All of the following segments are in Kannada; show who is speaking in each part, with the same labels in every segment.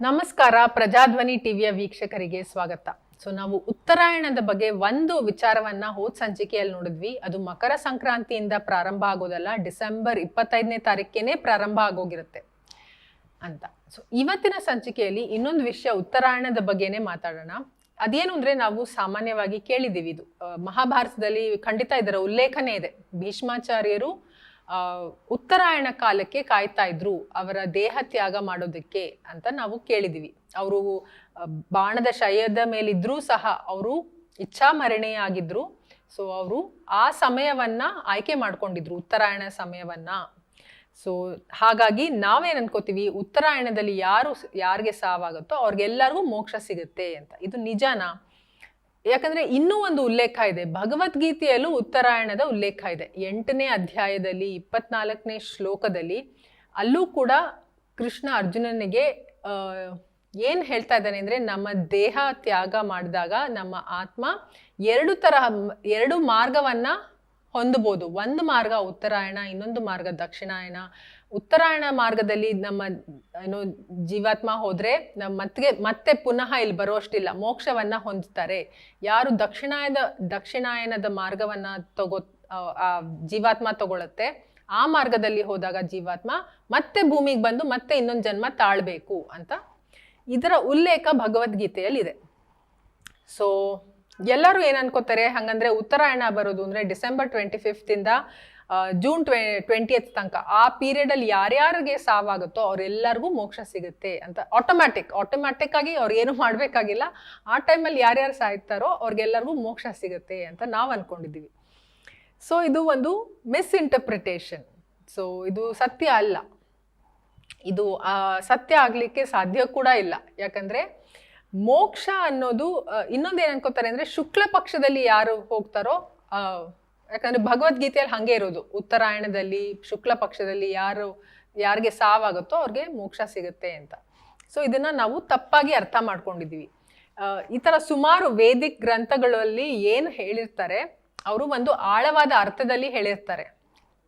Speaker 1: ನಮಸ್ಕಾರ. ಪ್ರಜಾಧ್ವನಿ ಟಿವಿಯ ವೀಕ್ಷಕರಿಗೆ ಸ್ವಾಗತ. ನಾವು ಉತ್ತರಾಯಣದ ಬಗ್ಗೆ ಒಂದು ವಿಚಾರವನ್ನ ಹೋದ್ ಸಂಚಿಕೆಯಲ್ಲಿ ನೋಡಿದ್ವಿ. ಅದು ಮಕರ ಸಂಕ್ರಾಂತಿಯಿಂದ ಪ್ರಾರಂಭ ಆಗೋದಲ್ಲ, ಡಿಸೆಂಬರ್ 25ನೇ ತಾರೀಕೇನೆ ಪ್ರಾರಂಭ ಆಗೋಗಿರುತ್ತೆ ಅಂತ. ಇವತ್ತಿನ ಸಂಚಿಕೆಯಲ್ಲಿ ಇನ್ನೊಂದು ವಿಷಯ ಉತ್ತರಾಯಣದ ಬಗ್ಗೆನೇ ಮಾತಾಡೋಣ. ಅದೇನು ಅಂದ್ರೆ, ನಾವು ಸಾಮಾನ್ಯವಾಗಿ ಕೇಳಿದ್ದೀವಿ, ಇದು ಮಹಾಭಾರತದಲ್ಲಿ ಖಂಡಿತ ಇದರ ಉಲ್ಲೇಖನೇ ಇದೆ. ಭೀಷ್ಮಾಚಾರ್ಯರು ಉತ್ತರಾಯಣ ಕಾಲಕ್ಕೆ ಕಾಯ್ತಾ ಇದ್ರು ಅವರ ದೇಹ ತ್ಯಾಗ ಮಾಡೋದಕ್ಕೆ ಅಂತ ನಾವು ಕೇಳಿದೀವಿ. ಅವರು ಬಾಣದ ಶಯದ ಮೇಲಿದ್ರೂ ಸಹ ಅವರು ಇಚ್ಛಾಮರಣೆಯಾಗಿದ್ರು. ಸೊ ಅವರು ಆ ಸಮಯವನ್ನ ಆಯ್ಕೆ ಮಾಡ್ಕೊಂಡಿದ್ರು, ಉತ್ತರಾಯಣ ಸಮಯವನ್ನ. ಸೊ ಹಾಗಾಗಿ ನಾವೇನ್ ಅನ್ಕೋತೀವಿ, ಉತ್ತರಾಯಣದಲ್ಲಿ ಯಾರಿಗೆ ಸಾವಾಗುತ್ತೋ ಅವ್ರಿಗೆಲ್ಲರಿಗೂ ಮೋಕ್ಷ ಸಿಗುತ್ತೆ ಅಂತ. ಇದು ನಿಜಾನಾ? ಯಾಕಂದ್ರೆ ಇನ್ನೂ ಒಂದು ಉಲ್ಲೇಖ ಇದೆ, ಭಗವದ್ಗೀತೆಯಲ್ಲೂ ಉತ್ತರಾಯಣದ ಉಲ್ಲೇಖ ಇದೆ. 8ನೇ ಅಧ್ಯಾಯದಲ್ಲಿ 24ನೇ ಶ್ಲೋಕದಲ್ಲಿ ಅಲ್ಲೂ ಕೂಡ ಕೃಷ್ಣ ಅರ್ಜುನನಿಗೆ ಏನ್ ಹೇಳ್ತಾ ಇದ್ದಾನೆ ಅಂದ್ರೆ, ನಮ್ಮ ದೇಹ ತ್ಯಾಗ ಮಾಡಿದಾಗ ನಮ್ಮ ಆತ್ಮ ಎರಡು ಮಾರ್ಗವನ್ನ ಹೊಂದಬಹುದು. ಒಂದು ಮಾರ್ಗ ಉತ್ತರಾಯಣ, ಇನ್ನೊಂದು ಮಾರ್ಗ ದಕ್ಷಿಣಾಯನ. ಉತ್ತರಾಯಣ ಮಾರ್ಗದಲ್ಲಿ ನಮ್ಮ ಜೀವಾತ್ಮ ಹೋದ್ರೆ ಮತ್ತೆ ಪುನಃ ಇಲ್ಲಿ ಬರೋಷ್ಟಿಲ್ಲ, ಮೋಕ್ಷವನ್ನ ಹೊಂದ್ತಾರೆ. ಯಾರು ದಕ್ಷಿಣಾಯನದ ಮಾರ್ಗವನ್ನ ಜೀವಾತ್ಮ ತಗೊಳುತ್ತೆ, ಆ ಮಾರ್ಗದಲ್ಲಿ ಹೋದಾಗ ಜೀವಾತ್ಮ ಮತ್ತೆ ಭೂಮಿಗೆ ಬಂದು ಮತ್ತೆ ಇನ್ನೊಂದು ಜನ್ಮ ತಾಳ್ಬೇಕು ಅಂತ ಇದರ ಉಲ್ಲೇಖ ಭಗವದ್ಗೀತೆಯಲ್ಲಿ ಇದೆ. ಸೊ ಎಲ್ಲರೂ ಏನ್ ಅನ್ಕೋತಾರೆ, ಹಂಗಂದ್ರೆ ಉತ್ತರಾಯಣ ಬರೋದು ಅಂದ್ರೆ ಡಿಸೆಂಬರ್ 25 ಇಂದ ಜೂನ್ 20th ತನಕ, ಆ ಪೀರಿಯಡ್ ಅಲ್ಲಿ ಯಾರ್ಯಾರಿಗೆ ಸಾವಾಗುತ್ತೋ ಅವ್ರೆಲ್ಲರಿಗೂ ಮೋಕ್ಷ ಸಿಗುತ್ತೆ ಅಂತ ಆಟೋಮ್ಯಾಟಿಕ್ ಆಗಿ ಅವ್ರು ಏನು ಮಾಡ್ಬೇಕಾಗಿಲ್ಲ. ಆ ಟೈಮಲ್ಲಿ ಯಾರ್ಯಾರು ಸಾಯ್ತಾರೋ ಅವ್ರಿಗೆಲ್ಲರಿಗೂ ಮೋಕ್ಷ ಸಿಗುತ್ತೆ ಅಂತ ನಾವು ಅನ್ಕೊಂಡಿದ್ದೀವಿ. ಸೊ ಇದು ಒಂದು ಮಿಸ್ಇಂಟರ್ಪ್ರಿಟೇಷನ್. ಸೊ ಇದು ಸತ್ಯ ಅಲ್ಲ, ಇದು ಸತ್ಯ ಆಗ್ಲಿಕ್ಕೆ ಸಾಧ್ಯ ಕೂಡ ಇಲ್ಲ. ಯಾಕಂದ್ರೆ ಮೋಕ್ಷ ಅನ್ನೋದು ಇನ್ನೊಂದೇನ್ ಅನ್ಕೋತಾರೆ ಅಂದ್ರೆ, ಶುಕ್ಲ ಪಕ್ಷದಲ್ಲಿ ಯಾರು ಹೋಗ್ತಾರೋ, ಯಾಕಂದ್ರೆ ಭಗವದ್ಗೀತೆಯಲ್ಲಿ ಹಂಗೆ ಇರೋದು, ಉತ್ತರಾಯಣದಲ್ಲಿ ಶುಕ್ಲ ಪಕ್ಷದಲ್ಲಿ ಯಾರಿಗೆ ಸಾವಾಗುತ್ತೋ ಅವ್ರಿಗೆ ಮೋಕ್ಷ ಸಿಗುತ್ತೆ ಅಂತ. ಸೊ ಇದನ್ನ ನಾವು ತಪ್ಪಾಗಿ ಅರ್ಥ ಮಾಡ್ಕೊಂಡಿದೀವಿ. ಈ ತರ ಸುಮಾರು ವೇದಿಕ್ ಗ್ರಂಥಗಳಲ್ಲಿ ಏನು ಹೇಳಿರ್ತಾರೆ, ಅವರು ಒಂದು ಆಳವಾದ ಅರ್ಥದಲ್ಲಿ ಹೇಳಿರ್ತಾರೆ.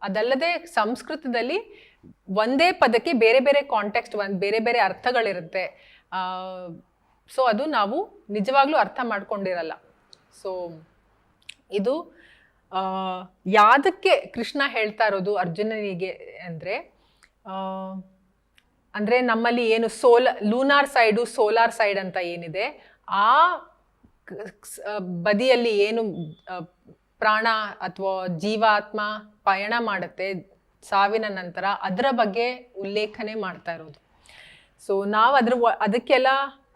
Speaker 1: ಅದಲ್ಲದೆ ಸಂಸ್ಕೃತದಲ್ಲಿ ಒಂದೇ ಪದಕ್ಕೆ ಬೇರೆ ಬೇರೆ ಕಾಂಟೆಕ್ಸ್ಟ್, ಬೇರೆ ಬೇರೆ ಅರ್ಥಗಳಿರುತ್ತೆ. ಸೊ ಅದು ನಾವು ನಿಜವಾಗ್ಲೂ ಅರ್ಥ ಮಾಡ್ಕೊಂಡಿರಲ್ಲ. ಸೊ ಇದು ಯಾದಕ್ಕೆ ಕೃಷ್ಣ ಹೇಳ್ತಾ ಇರೋದು ಅರ್ಜುನನಿಗೆ ಅಂದ್ರೆ ನಮ್ಮಲ್ಲಿ ಏನು ಲೂನಾರ್ ಸೈಡು ಸೋಲಾರ್ ಸೈಡ್ ಅಂತ ಏನಿದೆ, ಆ ಬದಿಯಲ್ಲಿ ಏನು ಪ್ರಾಣ ಅಥವಾ ಜೀವಾತ್ಮ ಪಯಣ ಮಾಡುತ್ತೆ ಸಾವಿನ ನಂತರ, ಅದರ ಬಗ್ಗೆ ಉಲ್ಲೇಖನೆ ಮಾಡ್ತಾ ಇರೋದು. ಸೊ ನಾವು ಅದಕ್ಕೆಲ್ಲ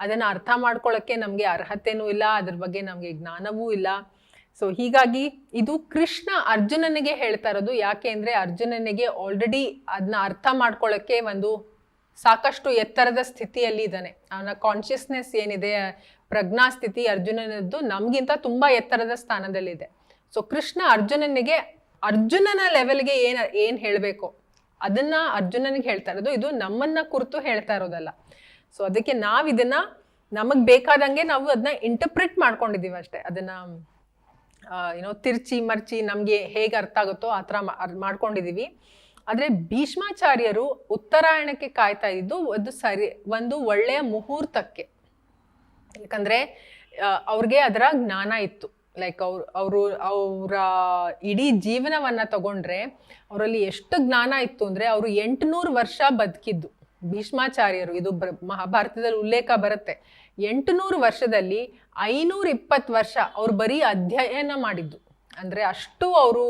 Speaker 1: ಅದನ್ನ ಅರ್ಥ ಮಾಡ್ಕೊಳ್ಳೋಕ್ಕೆ ನಮ್ಗೆ ಅರ್ಹತೆನೂ ಇಲ್ಲ, ಅದ್ರ ಬಗ್ಗೆ ನಮ್ಗೆ ಜ್ಞಾನವೂ ಇಲ್ಲ. ಸೊ ಹೀಗಾಗಿ ಇದು ಕೃಷ್ಣ ಅರ್ಜುನನಿಗೆ ಹೇಳ್ತಾ ಇರೋದು. ಯಾಕೆ ಅಂದ್ರೆ ಅರ್ಜುನನಿಗೆ ಆಲ್ರೆಡಿ ಅದನ್ನ ಅರ್ಥ ಮಾಡ್ಕೊಳ್ಳೋಕ್ಕೆ ಒಂದು ಸಾಕಷ್ಟು ಎತ್ತರದ ಸ್ಥಿತಿಯಲ್ಲಿ ಇದ್ದಾನೆ. ಅವನ ಕಾನ್ಶಿಯಸ್ನೆಸ್ ಏನಿದೆ, ಪ್ರಜ್ಞಾ ಸ್ಥಿತಿ ಅರ್ಜುನನದ್ದು ನಮ್ಗಿಂತ ತುಂಬಾ ಎತ್ತರದ ಸ್ಥಾನದಲ್ಲಿದೆ. ಸೊ ಕೃಷ್ಣ ಅರ್ಜುನನ ಲೆವೆಲ್ಗೆ ಏನ್ ಹೇಳ್ಬೇಕು ಅದನ್ನ ಅರ್ಜುನನಿಗೆ ಹೇಳ್ತಾ ಇರೋದು. ಇದು ನಮ್ಮನ್ನ ಕುರಿತು ಹೇಳ್ತಾ ಇರೋದಲ್ಲ. ಸೊ ಅದಕ್ಕೆ ಇದನ್ನ ನಮಗ್ ಬೇಕಾದಂಗೆ ನಾವು ಅದನ್ನ ಇಂಟರ್ಪ್ರಿಟ್ ಮಾಡ್ಕೊಂಡಿದೀವಿ ಅಷ್ಟೇ. ಅದನ್ನ ತಿರ್ಚಿ ಮರ್ಚಿ ನಮ್ಗೆ ಹೇಗೆ ಅರ್ಥ ಆಗುತ್ತೋ ಆ ಥರ ಮಾಡ್ಕೊಂಡಿದೀವಿ. ಆದ್ರೆ ಭೀಷ್ಮಾಚಾರ್ಯರು ಉತ್ತರಾಯಣಕ್ಕೆ ಕಾಯ್ತಾ ಇದ್ದು ಒಂದು ಒಳ್ಳೆಯ ಮುಹೂರ್ತಕ್ಕೆ. ಯಾಕಂದ್ರೆ ಅವ್ರಿಗೆ ಅದರ ಜ್ಞಾನ ಇತ್ತು. ಲೈಕ್ ಅವರ ಇಡೀ ಜೀವನವನ್ನ ತಗೊಂಡ್ರೆ ಅವರಲ್ಲಿ ಎಷ್ಟು ಜ್ಞಾನ ಇತ್ತು ಅಂದ್ರೆ, ಅವರು 800 ವರ್ಷ ಬದುಕಿದ್ದು ಭೀಷ್ಮಾಚಾರ್ಯರು. ಇದು ಮಹಾಭಾರತದಲ್ಲಿ ಉಲ್ಲೇಖ ಬರುತ್ತೆ. 800 ವರ್ಷದಲ್ಲಿ 520 ವರ್ಷ ಅವ್ರು ಬರೀ ಅಧ್ಯಯನ ಮಾಡಿದ್ದು. ಅಂದ್ರೆ ಅಷ್ಟು ಅವರು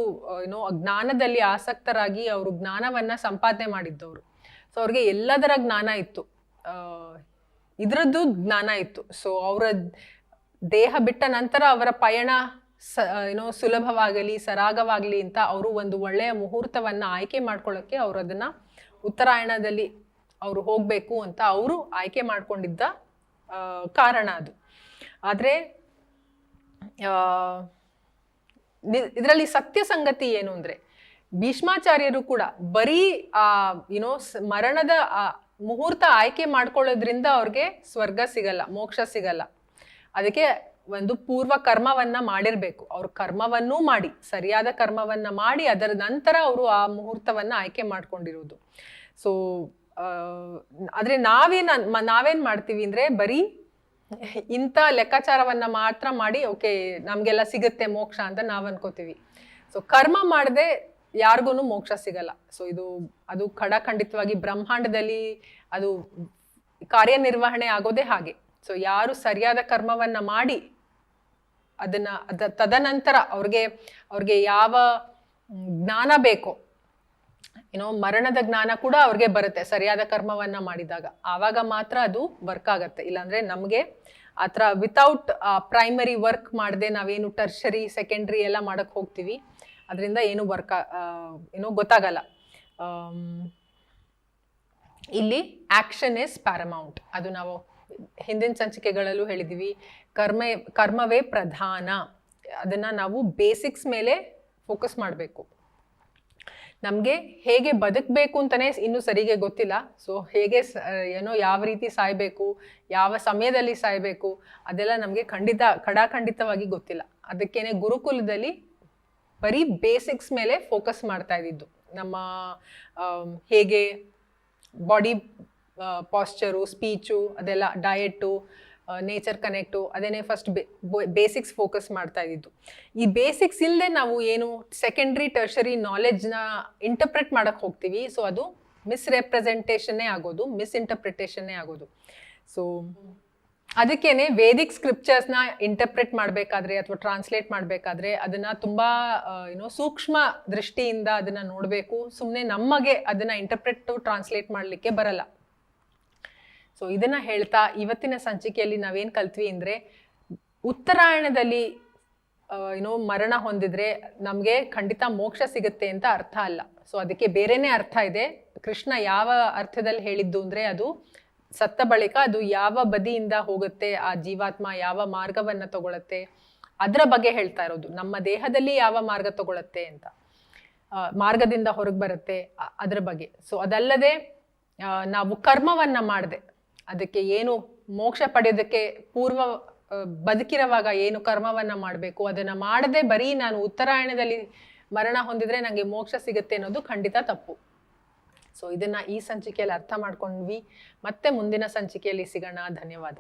Speaker 1: ಜ್ಞಾನದಲ್ಲಿ ಆಸಕ್ತರಾಗಿ ಅವರು ಜ್ಞಾನವನ್ನ ಸಂಪಾದನೆ ಮಾಡಿದ್ದವರು. ಸೊ ಅವ್ರಿಗೆ ಎಲ್ಲದರ ಜ್ಞಾನ ಇತ್ತು, ಇದ್ರದ್ದು ಜ್ಞಾನ ಇತ್ತು. ಸೊ ಅವರ ದೇಹ ಬಿಟ್ಟ ನಂತರ ಅವರ ಪಯಣ ಸುಲಭವಾಗಲಿ ಸರಾಗವಾಗಲಿ ಅಂತ ಅವರು ಒಂದು ಒಳ್ಳೆಯ ಮುಹೂರ್ತವನ್ನ ಆಯ್ಕೆ ಮಾಡ್ಕೊಳ್ಳೋಕೆ ಅವರು ಅದನ್ನ ಉತ್ತರಾಯಣದಲ್ಲಿ ಅವರು ಹೋಗ್ಬೇಕು ಅಂತ ಅವರು ಆಯ್ಕೆ ಮಾಡ್ಕೊಂಡಿದ್ದ ಕಾರಣ ಅದು. ಆದ್ರೆ ಇದರಲ್ಲಿ ಸತ್ಯ ಸಂಗತಿ ಏನು ಅಂದ್ರೆ, ಭೀಷ್ಮಾಚಾರ್ಯರು ಕೂಡ ಬರೀ ಮರಣದ ಮುಹೂರ್ತ ಆಯ್ಕೆ ಮಾಡ್ಕೊಳ್ಳೋದ್ರಿಂದ ಅವ್ರಿಗೆ ಸ್ವರ್ಗ ಸಿಗಲ್ಲ, ಮೋಕ್ಷ ಸಿಗಲ್ಲ. ಅದಕ್ಕೆ ಒಂದು ಪೂರ್ವ ಕರ್ಮವನ್ನ ಮಾಡಿರ್ಬೇಕು. ಅವ್ರ ಕರ್ಮವನ್ನೂ ಮಾಡಿ, ಸರಿಯಾದ ಕರ್ಮವನ್ನ ಮಾಡಿ ಅದರ ನಂತರ ಅವರು ಆ ಮುಹೂರ್ತವನ್ನ ಆಯ್ಕೆ ಮಾಡ್ಕೊಂಡಿರೋದು. ಸೊ ಆದ್ರೆ ನಾವೇನ್ ಮಾಡ್ತೀವಿ ಅಂದ್ರೆ ಬರೀ ಇಂಥ ಲೆಕ್ಕಾಚಾರವನ್ನ ಮಾತ್ರ ಮಾಡಿ ಓಕೆ ನಮ್ಗೆಲ್ಲ ಸಿಗುತ್ತೆ ಮೋಕ್ಷ ಅಂತ ನಾವ್ ಅನ್ಕೋತೀವಿ. ಸೊ ಕರ್ಮ ಮಾಡದೆ ಯಾರಿಗೂ ಮೋಕ್ಷ ಸಿಗಲ್ಲ. ಸೊ ಅದು ಖಂಡಿತವಾಗಿ ಬ್ರಹ್ಮಾಂಡದಲ್ಲಿ ಅದು ಕಾರ್ಯನಿರ್ವಹಣೆ ಆಗೋದೇ ಹಾಗೆ. ಸೊ ಯಾರು ಸರಿಯಾದ ಕರ್ಮವನ್ನ ಮಾಡಿ ತದನಂತರ ಅವ್ರಿಗೆ ಯಾವ ಜ್ಞಾನ ಬೇಕೋ, ಮರಣದ ಜ್ಞಾನ ಕೂಡ ಅವ್ರಿಗೆ ಬರುತ್ತೆ ಸರಿಯಾದ ಕರ್ಮವನ್ನ ಮಾಡಿದಾಗ. ಆವಾಗ ಮಾತ್ರ ಅದು ವರ್ಕ್ ಆಗತ್ತೆ. ಇಲ್ಲಾಂದ್ರೆ ನಮ್ಗೆ ಆತರ ವಿತೌಟ್ ಪ್ರೈಮರಿ ವರ್ಕ್ ಮಾಡದೆ ನಾವೇನು ಟರ್ಷರಿ ಸೆಕೆಂಡ್ರಿ ಎಲ್ಲ ಮಾಡಕ್ ಹೋಗ್ತೀವಿ, ಅದರಿಂದ ಏನು ವರ್ಕ್ ಗೊತ್ತಾಗಲ್ಲ. ಇಲ್ಲಿ ಆಕ್ಷನ್ ಇಸ್ ಪ್ಯಾರಮೌಂಟ್. ಅದು ನಾವು ಹಿಂದಿನ ಸಂಚಿಕೆಗಳಲ್ಲೂ ಹೇಳಿದೀವಿ. ಕರ್ಮವೇ ಪ್ರಧಾನ. ಅದನ್ನ ನಾವು ಬೇಸಿಕ್ಸ್ ಮೇಲೆ ಫೋಕಸ್ ಮಾಡಬೇಕು. ನಮ್ಗೆ ಹೇಗೆ ಬದುಕಬೇಕು ಅಂತಾನೆ ಇನ್ನು ಸರಿಗೆ ಗೊತ್ತಿಲ್ಲ. ಸೊ ಹೇಗೆ ಯಾವ ರೀತಿ ಸಾಯ್ಬೇಕು, ಯಾವ ಸಮಯದಲ್ಲಿ ಸಾಯ್ಬೇಕು, ಅದೆಲ್ಲ ನಮ್ಗೆ ಖಂಡಿತವಾಗಿ ಗೊತ್ತಿಲ್ಲ. ಅದಕ್ಕೇನೆ ಗುರುಕುಲದಲ್ಲಿ ಬರೀ ಬೇಸಿಕ್ಸ್ ಮೇಲೆ ಫೋಕಸ್ ಮಾಡ್ತಾ ಇದ್ದಿದ್ದು. ನಮ್ಮ ಹೇಗೆ ಬಾಡಿ ಪಾಸ್ಚರು, ಸ್ಪೀಚು, ಅದೆಲ್ಲ ಡಯಟು, ನೇಚರ್ ಕನೆಕ್ಟು, ಅದೇನೆ ಫಸ್ಟ್ ಬೇಸಿಕ್ಸ್ ಫೋಕಸ್ ಮಾಡ್ತಾ ಇದ್ದಿದ್ದು. ಈ ಬೇಸಿಕ್ಸ್ ಇಲ್ಲದೆ ನಾವು ಏನು ಸೆಕೆಂಡ್ರಿ ಟರ್ಷರಿ ನಾಲೆಡ್ಜ್ನ ಇಂಟರ್ಪ್ರೆಟ್ ಮಾಡಕ್ ಹೋಗ್ತೀವಿ. ಸೊ ಅದು ಮಿಸ್ರೆಪ್ರೆಸೆಂಟೇಷನ್ನೇ ಆಗೋದು, ಮಿಸ್ಇಂಟರ್ಪ್ರಿಟೇಷನ್ನೇ ಆಗೋದು. ಸೊ ಅದಕ್ಕೇನೆ ವೇದಿಕ್ ಸ್ಕ್ರಿಪ್ಚರ್ಸ್ನ ಇಂಟರ್ಪ್ರೆಟ್ ಮಾಡಬೇಕಾದ್ರೆ ಅಥವಾ ಟ್ರಾನ್ಸ್ಲೇಟ್ ಮಾಡಬೇಕಾದ್ರೆ ಅದನ್ನ ತುಂಬಾ ಸೂಕ್ಷ್ಮ ದೃಷ್ಟಿಯಿಂದ ಅದನ್ನ ನೋಡಬೇಕು. ಸುಮ್ಮನೆ ನಮಗೆ ಅದನ್ನ ಇಂಟರ್ಪ್ರೆಟ್ ಟ್ರಾನ್ಸ್ಲೇಟ್ ಮಾಡಲಿಕ್ಕೆ ಬರಲ್ಲ. ಸೊ ಇದನ್ನ ಹೇಳ್ತಾ ಇವತ್ತಿನ ಸಂಚಿಕೆಯಲ್ಲಿ ನಾವೇನ್ ಕಲ್ತ್ವಿ ಅಂದ್ರೆ, ಉತ್ತರಾಯಣದಲ್ಲಿ ಮರಣ ಹೊಂದಿದ್ರೆ ನಮ್ಗೆ ಖಂಡಿತ ಮೋಕ್ಷ ಸಿಗುತ್ತೆ ಅಂತ ಅರ್ಥ ಅಲ್ಲ. ಸೊ ಅದಕ್ಕೆ ಬೇರೆನೇ ಅರ್ಥ ಇದೆ. ಕೃಷ್ಣ ಯಾವ ಅರ್ಥದಲ್ಲಿ ಹೇಳಿದ್ದು ಅಂದ್ರೆ, ಅದು ಸತ್ತ ಬಳಿಕ ಅದು ಯಾವ ಬದಿಯಿಂದ ಹೋಗುತ್ತೆ, ಆ ಜೀವಾತ್ಮ ಯಾವ ಮಾರ್ಗವನ್ನ ತಗೊಳತ್ತೆ, ಅದರ ಬಗ್ಗೆ ಹೇಳ್ತಾ ಇರೋದು. ನಮ್ಮ ದೇಹದಲ್ಲಿ ಯಾವ ಮಾರ್ಗ ತಗೊಳತ್ತೆ ಅಂತ, ಮಾರ್ಗದಿಂದ ಹೊರಗೆ ಬರುತ್ತೆ ಅದರ ಬಗ್ಗೆ. ಸೊ ಅದಲ್ಲದೆ ನಾವು ಕರ್ಮವನ್ನ ಮಾಡದೆ, ಅದಕ್ಕೆ ಏನು ಮೋಕ್ಷ ಪಡೆಯೋದಕ್ಕೆ ಪೂರ್ವ ಬದುಕಿರುವಾಗ ಏನು ಕರ್ಮವನ್ನ ಮಾಡಬೇಕು ಅದನ್ನ ಮಾಡದೆ ಬರೀ ನಾನು ಉತ್ತರಾಯಣದಲ್ಲಿ ಮರಣ ಹೊಂದಿದ್ರೆ ನಂಗೆ ಮೋಕ್ಷ ಸಿಗುತ್ತೆ ಅನ್ನೋದು ಖಂಡಿತ ತಪ್ಪು. ಸೊ ಇದನ್ನ ಈ ಸಂಚಿಕೆಯಲ್ಲಿ ಅರ್ಥ ಮಾಡ್ಕೊಂಡ್ವಿ. ಮತ್ತೆ ಮುಂದಿನ ಸಂಚಿಕೆಯಲ್ಲಿ ಸಿಗೋಣ. ಧನ್ಯವಾದ.